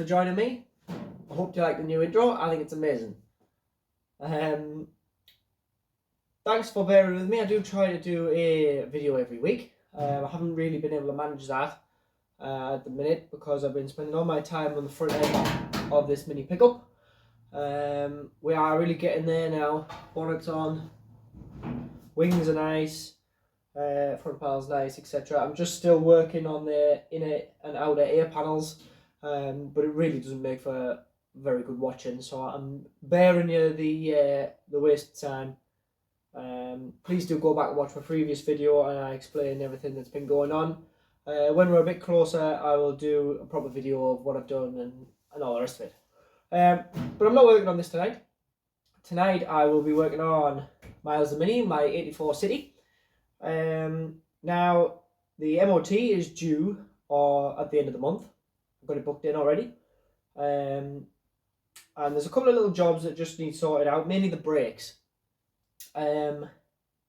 for joining me. I hope you like the new intro. I think it's amazing. Thanks for bearing with me. I do try to do a video every week. I haven't really been able to manage that at the minute because I've been spending all my time on the front end of this mini pickup. We are really getting there now. Bonnet's on, wings are nice, front panel's nice, etc. I'm just still working on the inner and outer air panels, but it really doesn't make for very good watching, so I'm bearing you the waste of time. Please do go back and watch my previous video and I explain everything that's been going on. When we're a bit closer, I will do a proper video of what I've done and all the rest of it. But I'm not working on this tonight. Tonight I will be working on Miles the Mini, my 84 City. Now the MOT is due at the end of the month. I've got it booked in already. And there's a couple of little jobs that just need sorted out, mainly the brakes. The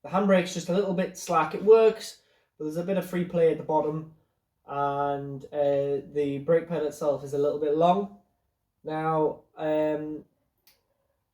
handbrake's just a little bit slack. It works, but there's a bit of free play at the bottom, and the brake pedal itself is a little bit long. Now,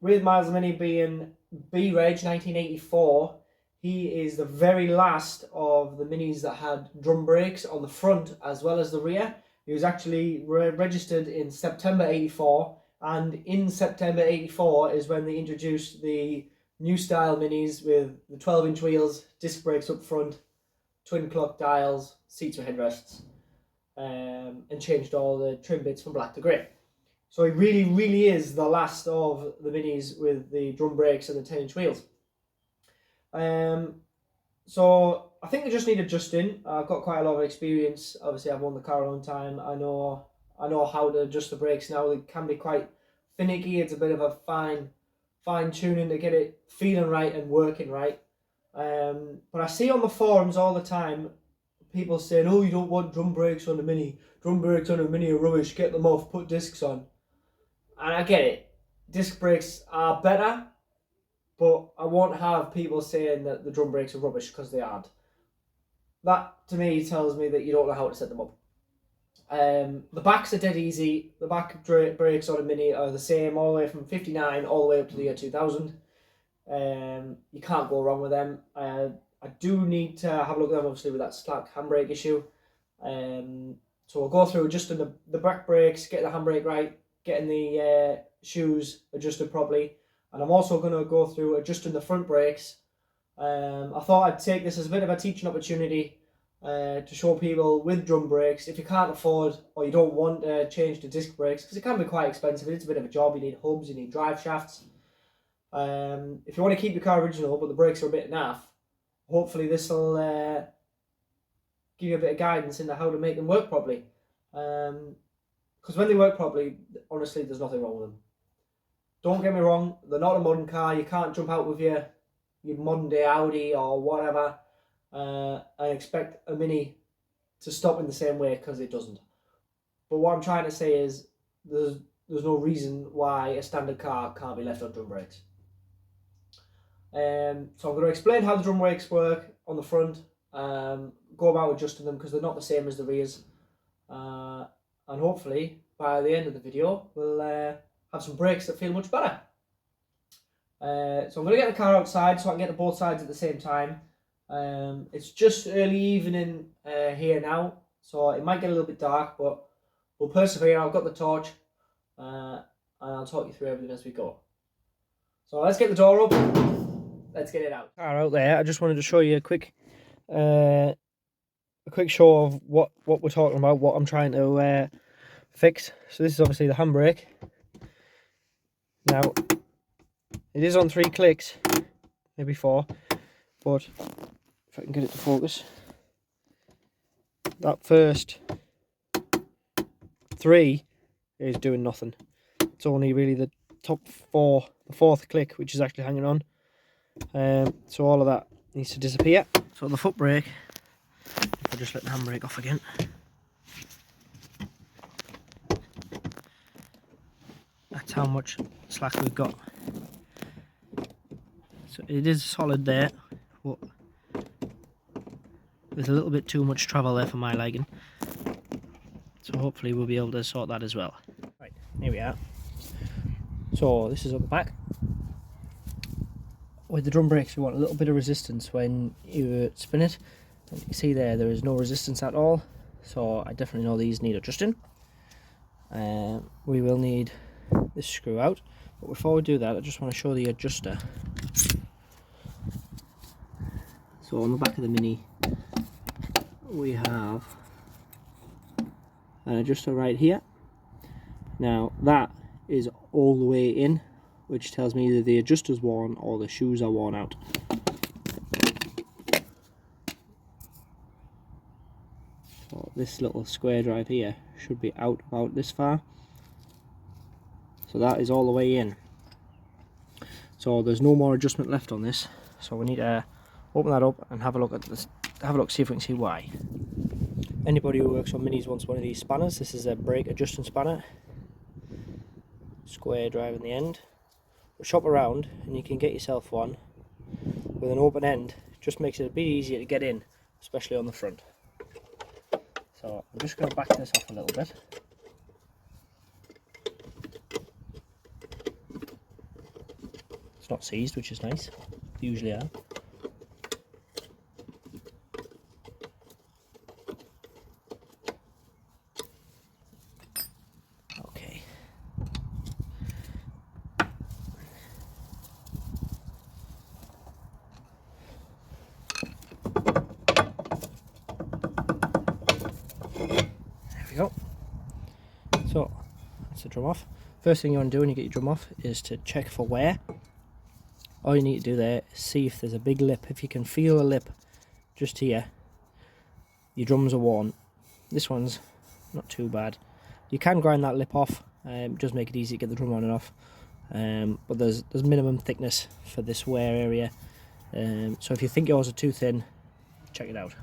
with Miles the Mini being B-Reg 1984, he is the very last of the Minis that had drum brakes on the front as well as the rear. He was actually registered in September 84, and in September 84 is when they introduced the new style Minis with the 12-inch wheels, disc brakes up front, twin clock dials, seats with headrests, and changed all the trim bits from black to grey. So he really is the last of the Minis with the drum brakes and the 10-inch wheels. So I think they just need adjusting. I've got quite a lot of experience. Obviously, I've owned the car a long time. I know how to adjust the brakes now. They can be quite finicky. It's a bit of a fine tuning to get it feeling right and working right. But I see on the forums all the time people saying, "Oh, you don't want drum brakes on the Mini. Drum brakes on a Mini are rubbish. Get them off. Put discs on." And I get it. Disc brakes are better. But I won't have people saying that the drum brakes are rubbish because they aren't. That, to me, tells me that you don't know how to set them up. The backs are dead easy. The back brakes on a Mini are the same all the way from 59 all the way up to the year 2000. You can't go wrong with them. I do need to have a look at them, obviously, with that slack handbrake issue. So we'll go through adjusting the back brakes, getting the handbrake right, getting the shoes adjusted properly. And I'm also going to go through adjusting the front brakes. I thought I'd take this as a bit of a teaching opportunity to show people with drum brakes, if you can't afford or you don't want to change to disc brakes, because it can be quite expensive. It's a bit of a job. You need hubs, you need drive shafts. If you want to keep your car original but the brakes are a bit naff, hopefully this will give you a bit of guidance into how to make them work properly. Because when they work properly, honestly, there's nothing wrong with them. Don't get me wrong, they're not a modern car. You can't jump out with your modern day Audi or whatever and expect a Mini to stop in the same way, because it doesn't. But what I'm trying to say is there's no reason why a standard car can't be left on drum brakes. So I'm going to explain how the drum brakes work on the front, go about adjusting them because they're not the same as the rears, and hopefully by the end of the video we'll have some brakes that feel much better. So I'm going to get the car outside so I can get to both sides at the same time. It's just early evening here now, so it might get a little bit dark, but we'll persevere. I've got the torch, and I'll talk you through everything as we go. So let's get the door up. Let's get it out. Car out there. I just wanted to show you a quick show of what we're talking about, what I'm trying to fix. So this is obviously the handbrake. Now, it is on 3 clicks, maybe 4, but if I can get it to focus, that first 3 is doing nothing. It's only really the top 4, the 4th click, which is actually hanging on. So all of that needs to disappear. So the foot brake, if I just let the handbrake off again. That's how much slack we've got. So it is solid there, but there's a little bit too much travel there for my liking. So hopefully we'll be able to sort that as well. Here we are. So this is up the back. With the drum brakes you want a little bit of resistance when you spin it. And you can see there is no resistance at all, so I definitely know these need adjusting. We will need this screw out, but before we do that I just want to show the adjuster. So on the back of the Mini we have an adjuster right here. Now that is all the way in, which tells me either the adjuster's worn or the shoes are worn out. So this little square drive here should be out about this far. So that is all the way in. So there's no more adjustment left on this. So we need to open that up and have a look at this. Have a look, see if we can see why. Anybody who works on Minis wants one of these spanners. This is a brake adjusting spanner. Square drive in the end. But shop around and you can get yourself one with an open end. It just makes it a bit easier to get in, especially on the front. So I'm just going to back this off a little bit. It's not seized, which is nice. They usually are. Okay. There we go. So that's the drum off. First thing you want to do when you get your drum off is to check for wear. All you need to do there is see if there's a big lip. If you can feel a lip just here, your drums are worn. This one's not too bad. You can grind that lip off, just make it easy to get the drum on and off. But there's minimum thickness for this wear area. So if you think yours are too thin, check it out.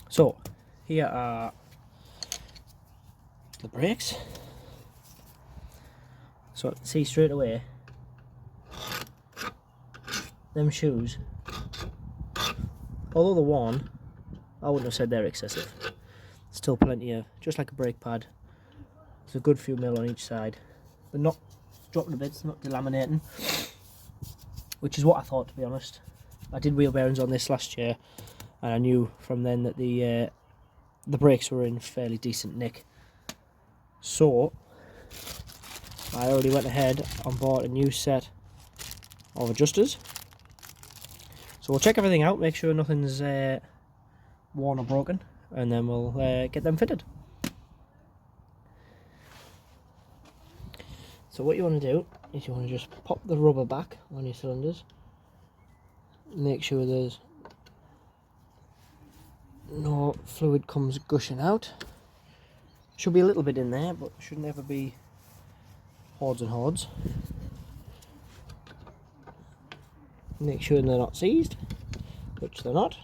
So here are the brakes. So see straight away, them shoes, although they're worn, I wouldn't have said they're excessive. Still plenty of, just like a brake pad, there's a good few mil on each side. They're not dropping a bit, it's not delaminating, which is what I thought, to be honest. I did wheel bearings on this last year and I knew from then that the brakes were in fairly decent nick. So I already went ahead and bought a new set of adjusters. So we'll check everything out, make sure nothing's worn or broken, and then we'll get them fitted. So what you want to do is you want to just pop the rubber back on your cylinders. Make sure there's no fluid comes gushing out. Should be a little bit in there, but should never be hordes and hordes. Make sure they're not seized, which they're not.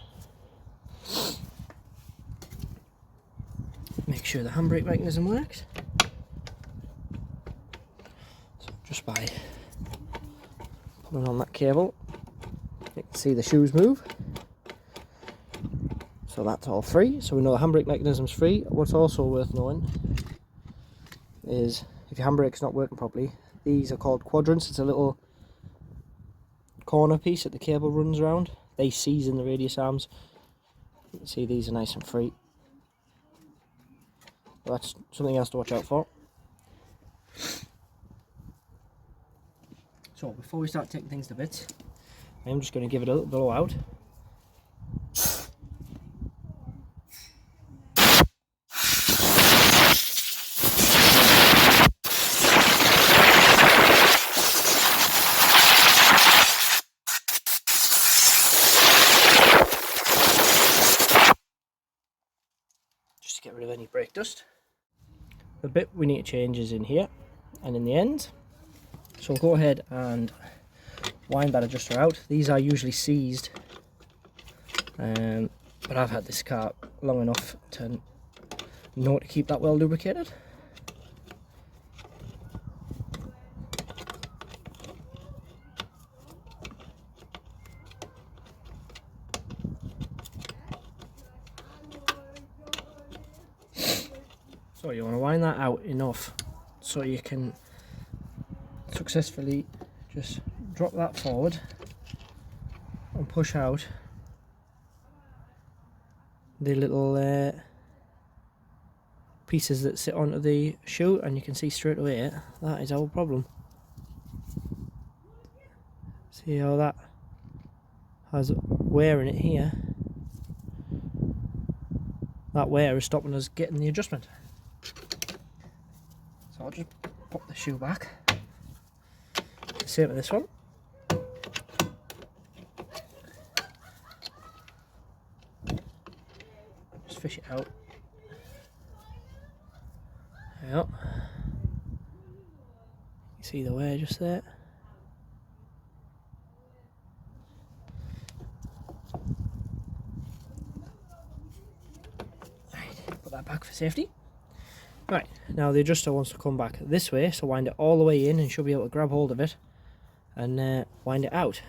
Make sure the handbrake mechanism works. So just by pulling on that cable, you can see the shoes move. So that's all free, so we know the handbrake mechanism's free. What's also worth knowing is if your handbrake's not working properly, these are called quadrants. It's a little corner piece that the cable runs around. They seize in the radius arms. You can see these are nice and free. Well, that's something else to watch out for. So before we start taking things to bits, I'm just going to give it a little blow out. Get rid of any brake dust. The bit we need to change is in here and in the end. So we'll go ahead and wind that adjuster out. These are usually seized, but I've had this car long enough to know to keep that well lubricated. So you want to wind wind that out enough so you can successfully just drop that forward and push out the little pieces that sit onto the shoe, and you can see straight away that is our problem. See how that has wear in it here? That wear is stopping us getting the adjustment. So I'll just pop the shoe back. Same with this one. Just fish it out. Yep. You see the wear just there. Right, put that back for safety. Right, now the adjuster wants to come back this way, so wind it all the way in and she'll be able to grab hold of it and wind it out.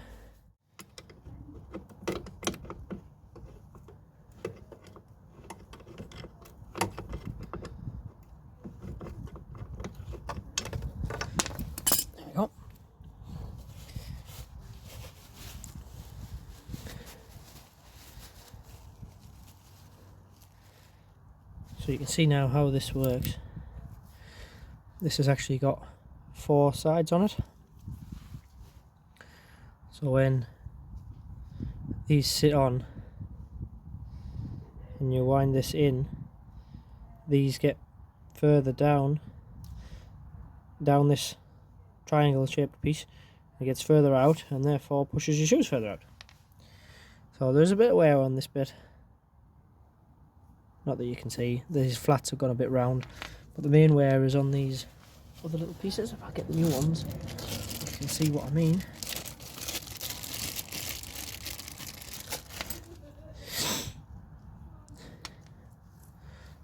There we go. So you can see now how this works. This has actually got 4 sides on it. So when these sit on and you wind this in, these get further down this triangle shaped piece. It gets further out and therefore pushes your shoes further out. So there's a bit of wear on this bit. Not that you can see, these flats have gone a bit round, but the main wear is on these other little pieces. If I get the new ones, you can see what I mean.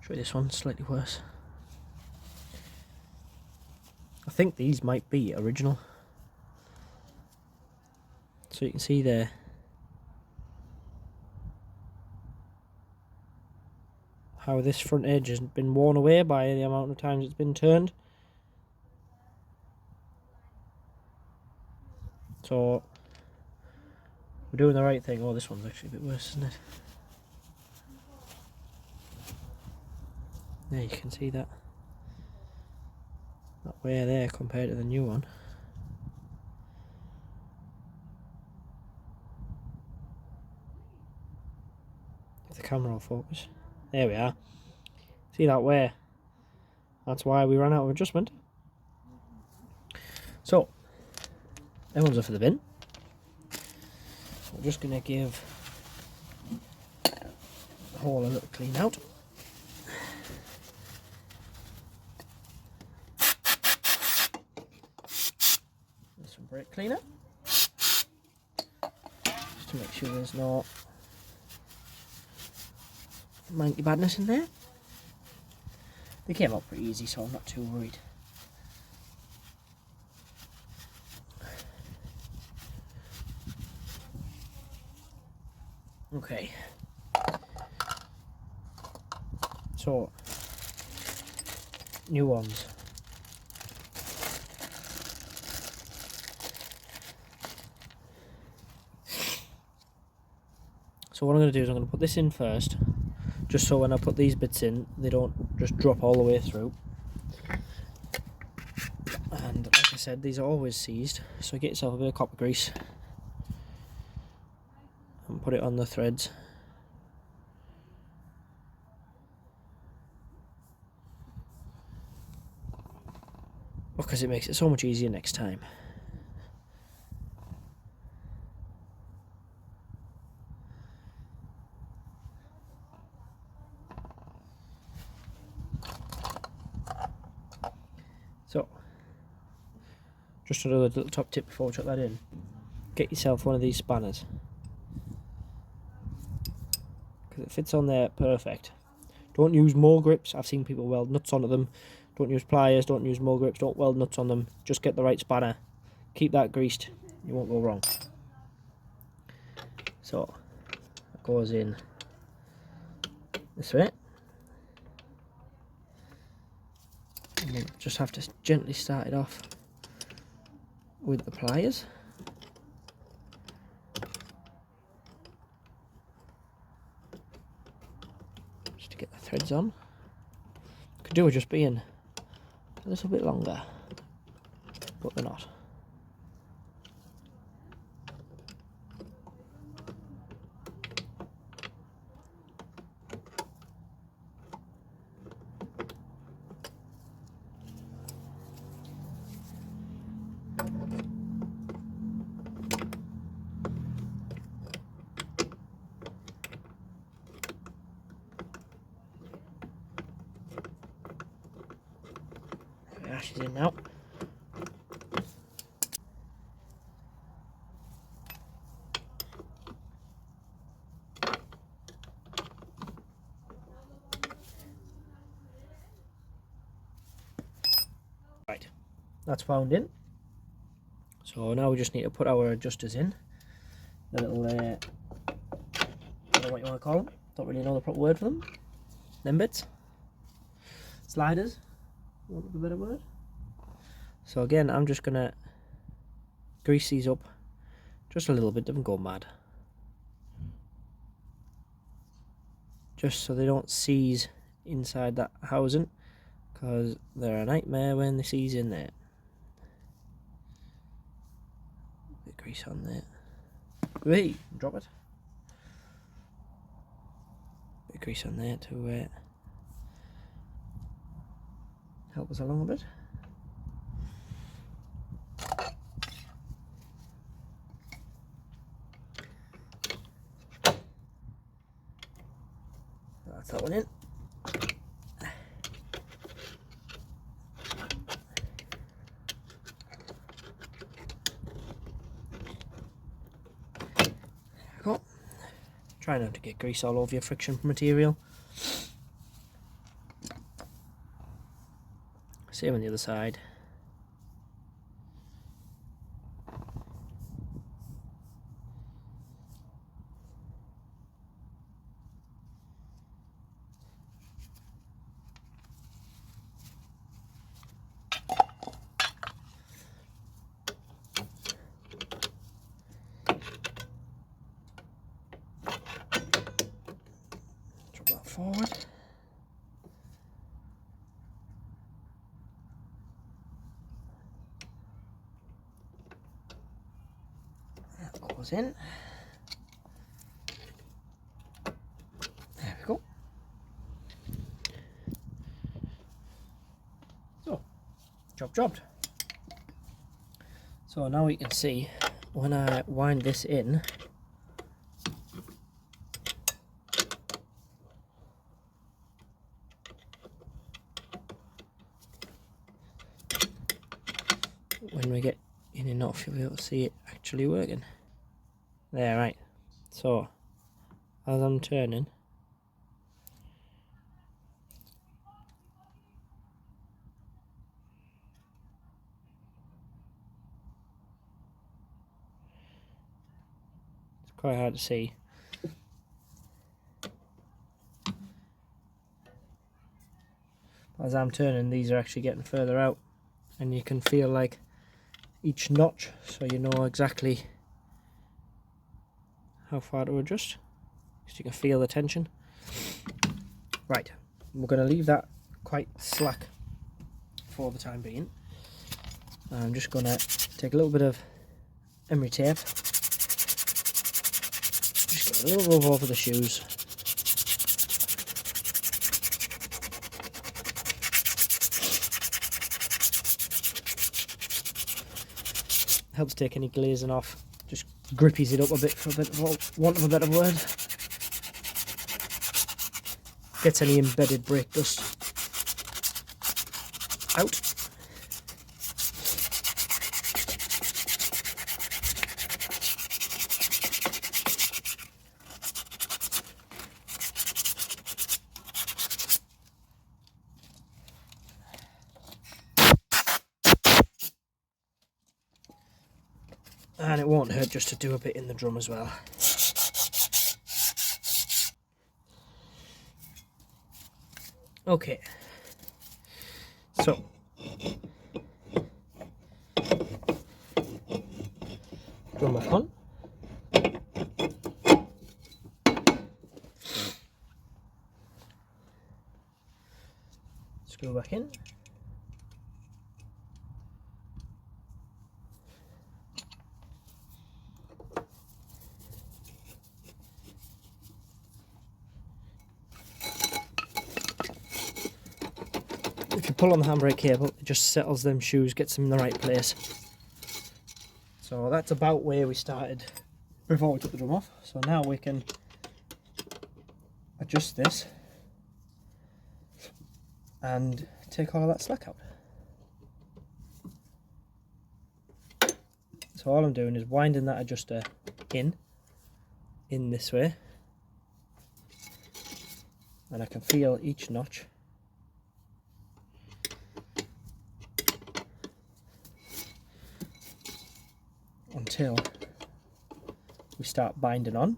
Show you this one, slightly worse. I think these might be original. So you can see there. How this front edge has been worn away by the amount of times it's been turned. So we're doing the right thing. Oh, this one's actually a bit worse, isn't it? There you can see that wear there compared to the new one. If the camera will focus. There we are. See that wear? That's why we ran out of adjustment. So, that one's off for the bin. We're just going to give the hole a little clean out. With some brake cleaner. Just to make sure there's no manky badness in there. They came out pretty easy, so I'm not too worried. Okay. So, new ones. So what I'm going to do is I'm going to put this in first, just so when I put these bits in, they don't just drop all the way through. And like I said, these are always seized, so get yourself a bit of copper grease and put it on the threads. Because it makes it so much easier next time. So, just another little top tip before we chuck that in. Get yourself one of these spanners. Because it fits on there perfect. Don't use more grips. I've seen people weld nuts onto them. Don't use pliers, don't use more grips, don't weld nuts on them. Just get the right spanner. Keep that greased. You won't go wrong. So, it goes in this way. And then just have to gently start it off with the pliers. Just to get the threads on. Could do with just being a little bit longer, but they're not. Ash is in now. Right, that's wound in. So now we just need to put our adjusters in. The little, I don't know what you want to call them. Don't really know the proper word for them. Them bits. Sliders, want a better word. So again, I'm just gonna grease these up just a little bit, don't go mad. Just so they don't seize inside that housing, because they're a nightmare when they seize in there. Bit of grease on there. Wait, drop it. Bit of grease on there to help us along a bit. That's that one in. There we go. Try not to get grease all over your friction material. Same on the other side. Drop that forward. That goes in. There we go. So, job jobbed. So now we can see when I wind this in, when we get in enough, you'll be able to see it actually working. There, right. So, as I'm turning, it's quite hard to see. As I'm turning, these are actually getting further out, and you can feel like each notch, so you know exactly how far to adjust, because you can feel the tension. Right, we're going to leave that quite slack for the time being. I'm just going to take a little bit of emery tape, just get a little rub over the shoes. Helps take any glazing off, just grippies it up a bit, for a bit of want of a better word. Gets any embedded brake dust out. And it won't hurt just to do a bit in the drum as well. Okay, So drum back on. Screw back in. If you pull on the handbrake cable, it just settles them shoes, gets them in the right place. So that's about where we started before we took the drum off. So now we can adjust this and take all of that slack out. So all I'm doing is winding that adjuster in this way, and I can feel each notch until we start binding on.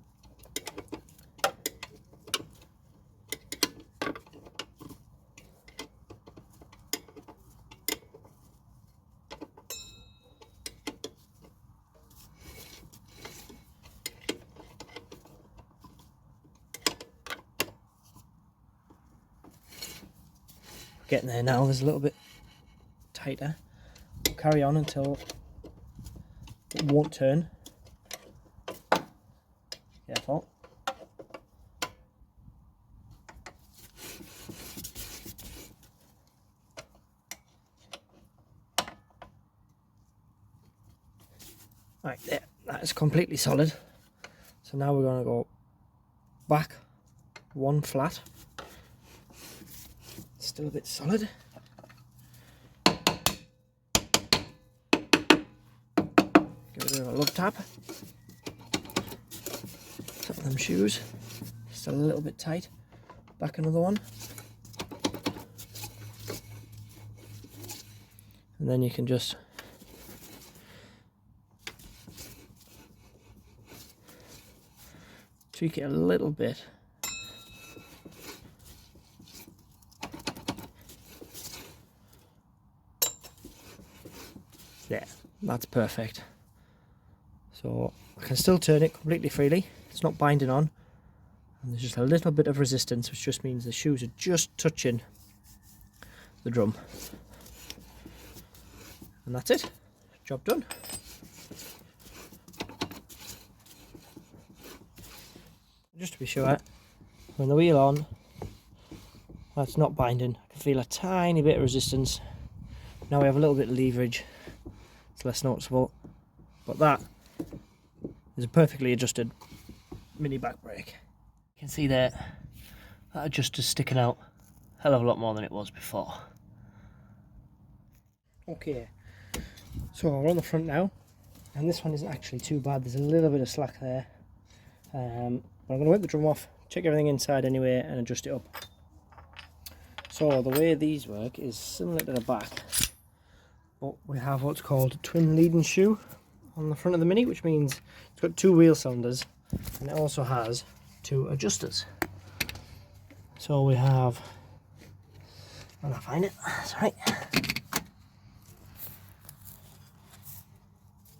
Getting there now, there's a little bit tighter. We'll carry on until it won't turn. Careful. Right there, that is completely solid. So now we're going to go back one flat. Still a bit solid. Give it a love tap. Tap them shoes. Still a little bit tight. Back another one. And then you can just tweak it a little bit. Yeah, that's perfect. So I can still turn it completely freely. It's not binding on. And there's just a little bit of resistance, which just means the shoes are just touching the drum. And that's it. Job done. Just to be sure, when the wheel on, that's not binding. I can feel a tiny bit of resistance. Now we have a little bit of leverage. It's less noticeable, but that is a perfectly adjusted mini back brake. You can see there, that adjuster's sticking out a hell of a lot more than it was before. Okay, so we're on the front now, and this one isn't actually too bad. There's a little bit of slack there. But I'm going to whip the drum off, check everything inside anyway, and adjust it up. So the way these work is similar to the back, but we have what's called a twin leading shoe on the front of the Mini, which means it's got two wheel cylinders, and it also has two adjusters. So we have, when I find it, sorry,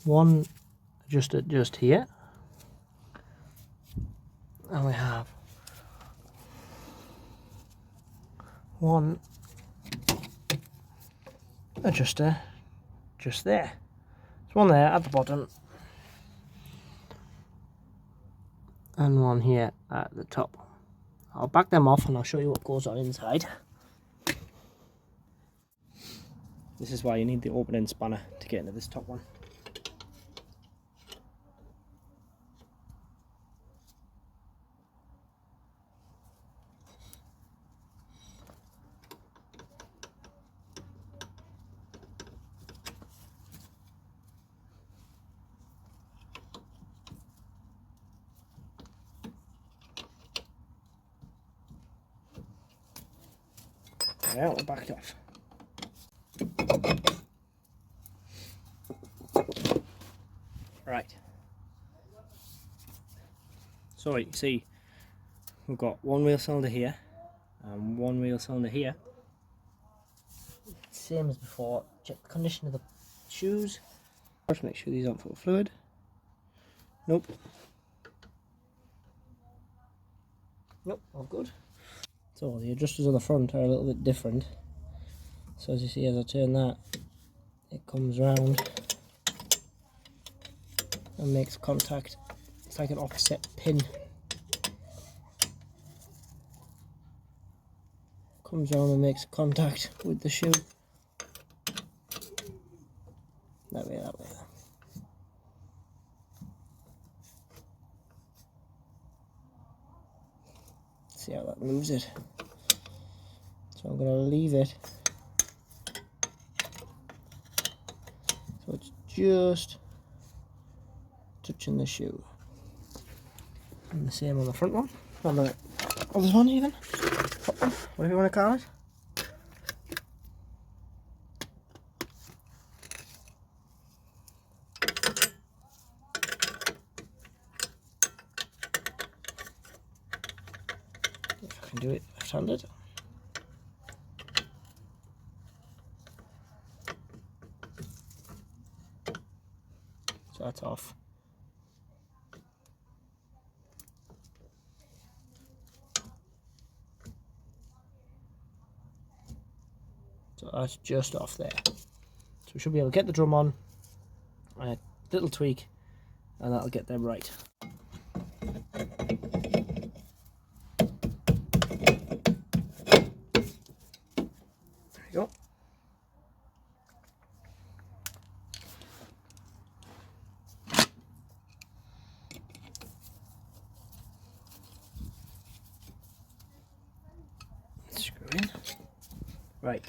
one adjuster just here, and we have one adjuster just there. There's one there at the bottom and one here at the top. I'll back them off and I'll show you what goes on inside. This is why you need the opening spanner to get into this top one. Well, we're backed off. Right. So you can see we've got one wheel cylinder here and one wheel cylinder here. Let's same as before. Check the condition of the shoes. First, make sure these aren't full of fluid. Nope. Nope, all good. So the adjusters on the front are a little bit different. So as you see, as I turn that, it comes round and makes contact. It's like an offset pin. Comes round and makes contact with the shoe. That way, that way. See how that moves it. So I'm going to leave it so it's just touching the shoe. And the same on the front one, on the other one even, top one, whatever you want to call it. If I can do it left-handed. So that's off. So that's just off there. So we should be able to get the drum on, a little tweak, and that'll get them right. There you go. Screw in. Right.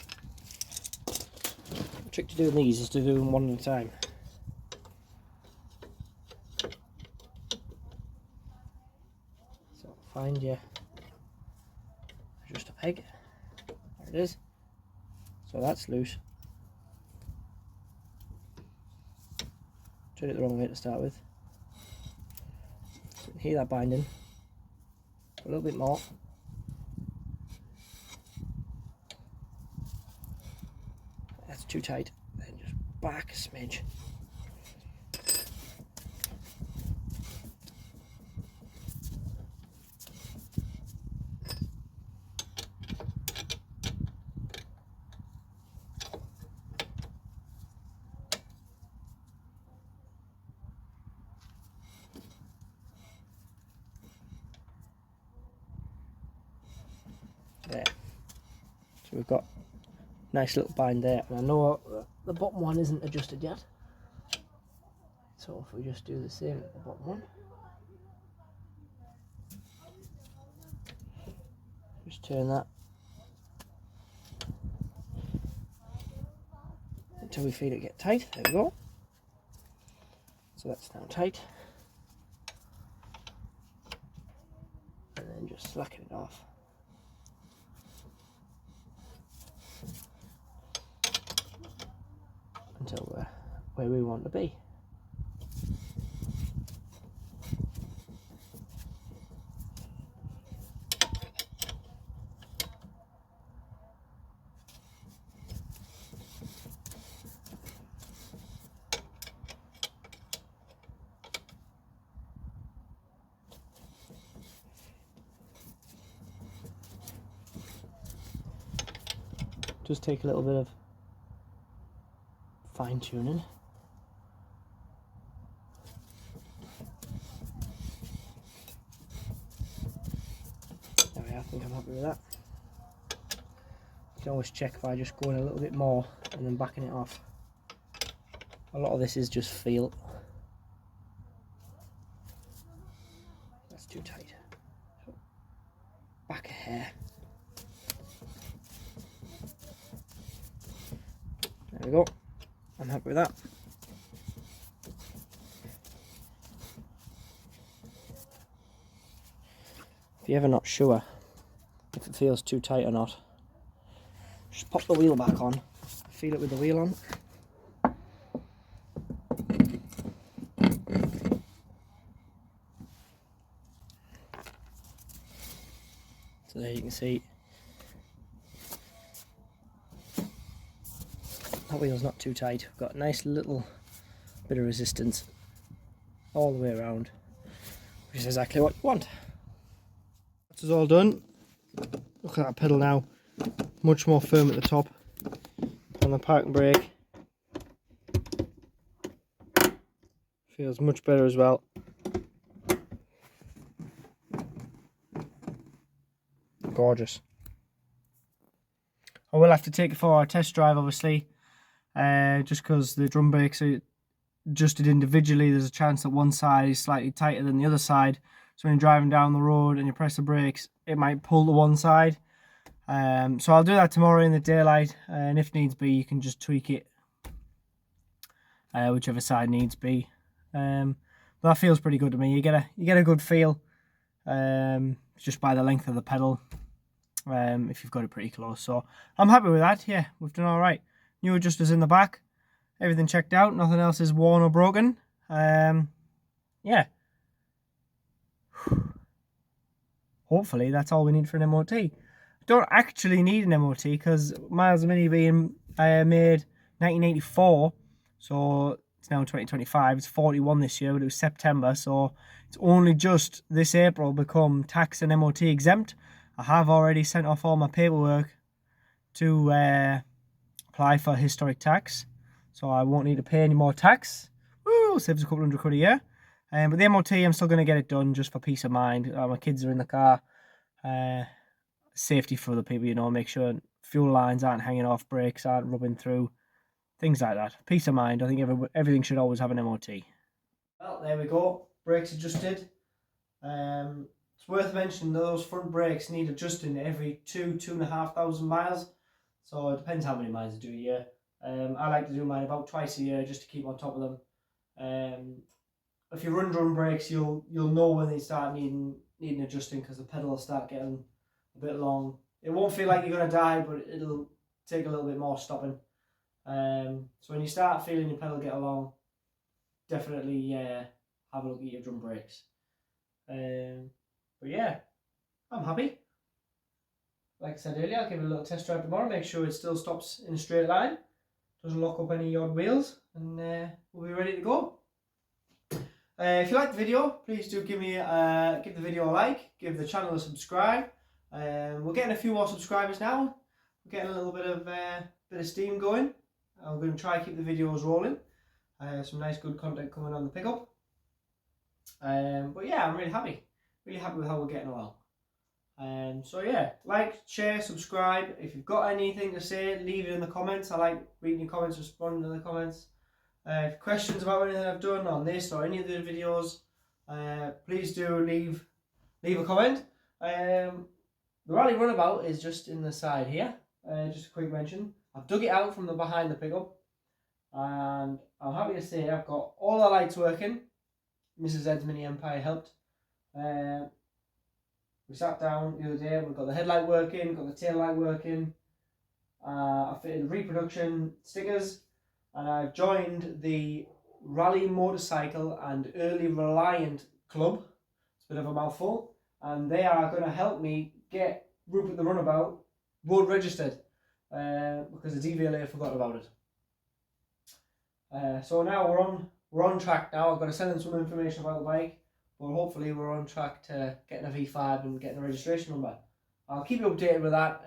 The trick to doing these is to do them one at a time. So find your adjuster peg. There it is. So that's loose. Turn it the wrong way to start with. So you can hear that binding. A little bit more. That's too tight. Then just back a smidge. There. So we've got a nice little bind there, and I know the bottom one isn't adjusted yet. So if we just do the same at the bottom one, just turn that until we feel it get tight. There we go. So that's now tight, and then just slacken it off. Until we're where we want to be. Just take a little bit of fine tuning. There we are, I think I'm happy with that. You can always check if I just go in a little bit more and then backing it off. A lot of this is just feel. That's too tight. So, back a hair. There we go. I'm happy with that. If you're ever not sure if it feels too tight or not, just pop the wheel back on, feel it with the wheel on. So there you can see that wheel's not too tight. We've got a nice little bit of resistance all the way around, which is exactly what you want. That's all done. Look at that pedal now, much more firm at the top. On the parking brake, feels much better as well. Gorgeous. I will have to take it for a test drive, obviously, just because the drum brakes are adjusted individually. There's a chance that one side is slightly tighter than the other side, so when you're driving down the road and you press the brakes, it might pull to one side. So I'll do that tomorrow in the daylight, and if needs be, you can just tweak it whichever side needs be. But that feels pretty good to me. You get a good feel just by the length of the pedal, if you've got it pretty close. So I'm happy with that. Yeah, we've done all right. New adjusters in the back, everything checked out, nothing else is worn or broken. Yeah, hopefully that's all we need for an MOT. Don't actually need an MOT because Miles Mini being made 1984, so it's now 2025. It's 41 this year, but it was September, so it's only just this April become tax and MOT exempt. I have already sent off all my paperwork to apply for historic tax, so I won't need to pay any more tax. Woo, saves a couple £100 a year. But the MOT, I'm still going to get it done just for peace of mind. My kids are in the car. Safety for other people, you know, make sure fuel lines aren't hanging off, brakes aren't rubbing through, things like that. Peace of mind. I think everything should always have an MOT. Well, there we go. Brakes adjusted. It's worth mentioning those front brakes need adjusting every 2,500 miles. So it depends how many miles you do a year. I like to do mine about twice a year just to keep on top of them. If you run drum brakes, you'll know when they start needing adjusting, because the pedal will start getting a bit long. It won't feel like you're going to die, but it'll take a little bit more stopping. So when you start feeling your pedal get along, definitely have a look at your drum brakes. But yeah, I'm happy. Like I said earlier, I'll give it a little test drive tomorrow, make sure it still stops in a straight line, doesn't lock up any odd wheels, and we'll be ready to go. If you like the video, please do give the video a like, give the channel a subscribe. We're getting a few more subscribers now. We're getting a little bit of steam going. I'm going to try and keep the videos rolling. Some nice good content coming on the pickup. But yeah, I'm really happy with how we're getting along. So yeah, like, share, subscribe. If you've got anything to say, leave it in the comments. I like reading your comments, responding to the comments. Questions about anything I've done on this or any of the videos, please do leave a comment. The rally runabout is just in the side here. Just a quick mention. I've dug it out from behind the pickup, and I'm happy to say I've got all the lights working. Mrs. Ed's Mini Empire helped. We sat down the other day. We've got the headlight working, got the tail light working. I fitted reproduction stickers. And I've joined the Rally Motorcycle and Early Reliant Club. It's a bit of a mouthful. And they are going to help me get Rupert the Runabout road registered, because the DVLA forgot about it. So now we're on track now. I've got to send them some information about the bike, but hopefully we're on track to getting a V5 and getting the registration number. I'll keep you updated with that.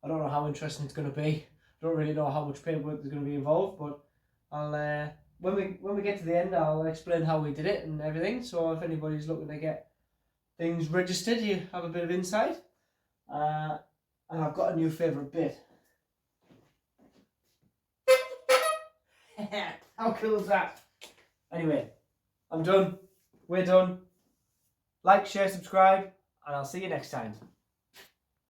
I don't know how interesting it's going to be. I don't really know how much paperwork there's going to be involved, but I'll when we get to the end, I'll explain how we did it and everything. So if anybody's looking to get things registered, you have a bit of insight. And I've got a new favourite bit. How cool is that? Anyway, I'm done. We're done. Like, share, subscribe, and I'll see you next time.